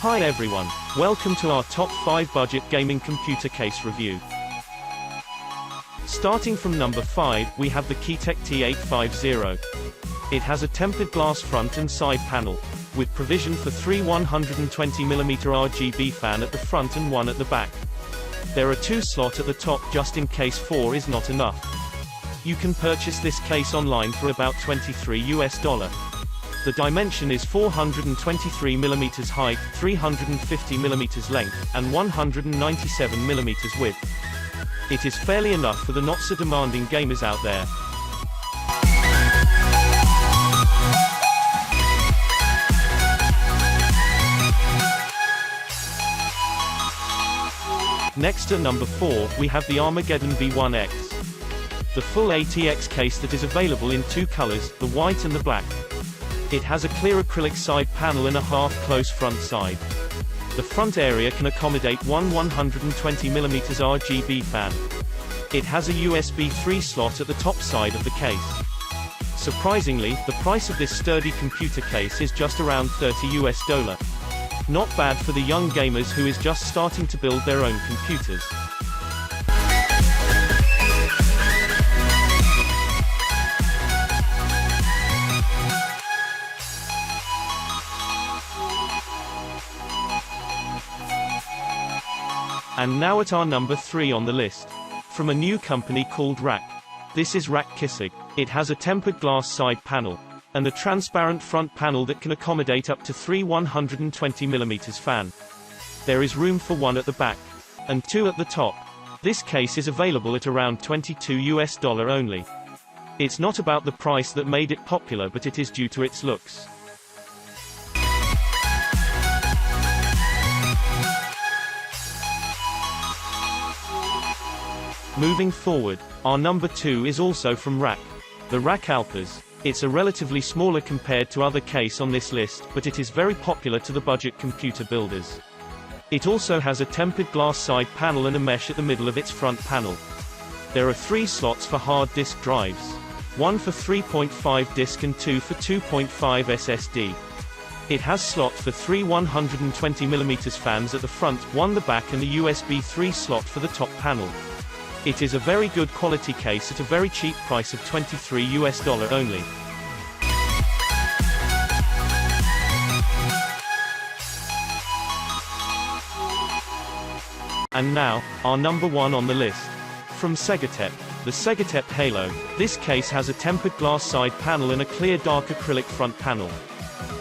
Hi everyone, welcome to our top 5 budget gaming computer case review. Starting from number 5, we have the Sagatep T850. It has a tempered glass front and side panel, with provision for 3 120mm RGB fan at the front and 1 at the back. There are 2 slots at the top just in case 4 is not enough. You can purchase this case online for about $23. The dimension is 423mm height, 350mm length, and 197mm width. It is fairly enough for the not-so-demanding gamers out there. Next at number 4, we have the Armageddon V1X. The full ATX case that is available in 2 colors, the white and the black. It has a clear acrylic side panel and a half-close front side. The front area can accommodate one 120mm RGB fan. It has a USB 3 slot at the top side of the case. Surprisingly, the price of this sturdy computer case is just around $30. Not bad for the young gamers who is just starting to build their own computers. And now at our number 3 on the list. From a new company called Rack. This is Rack Alpers. It has a tempered glass side panel, and a transparent front panel that can accommodate up to 3 120mm fan. There is room for 1 at the back, and 2 at the top. This case is available at around $22 only. It's not about the price that made it popular, but it is due to its looks. Moving forward, our number 2 is also from Rack. The Rack Alpers. It's a relatively smaller compared to other case on this list, but it is very popular to the budget computer builders. It also has a tempered glass side panel and a mesh at the middle of its front panel. There are 3 slots for hard disk drives. 1 for 3.5 disk and 2 for 2.5 SSD. It has slots for 3 120mm fans at the front, 1 the back, and a USB 3 slot for the top panel. It is a very good quality case at a very cheap price of $23 only. And now, our number 1 on the list. From Sagatep, the Sagatep Halo. This case has a tempered glass side panel and a clear dark acrylic front panel.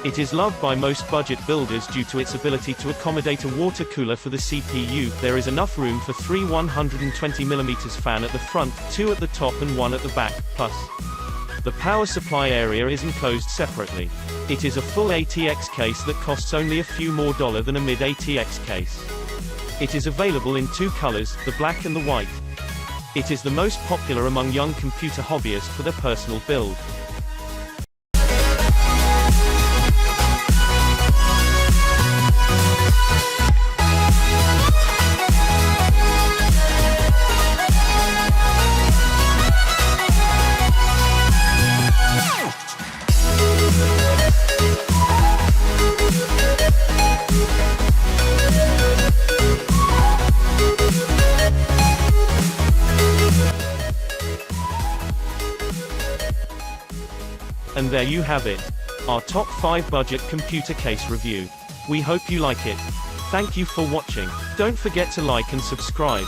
It is loved by most budget builders due to its ability to accommodate a water cooler for the CPU. There is enough room for 3 120mm fan at the front, 2 at the top and 1 at the back, plus the power supply area is enclosed separately. It is a full ATX case that costs only a few more dollars than a mid-ATX case. It is available in 2 colors, the black and the white. It is the most popular among young computer hobbyists for their personal build. And there you have it. Our top 5 budget computer case review. We hope you like it. Thank you for watching. Don't forget to like and subscribe.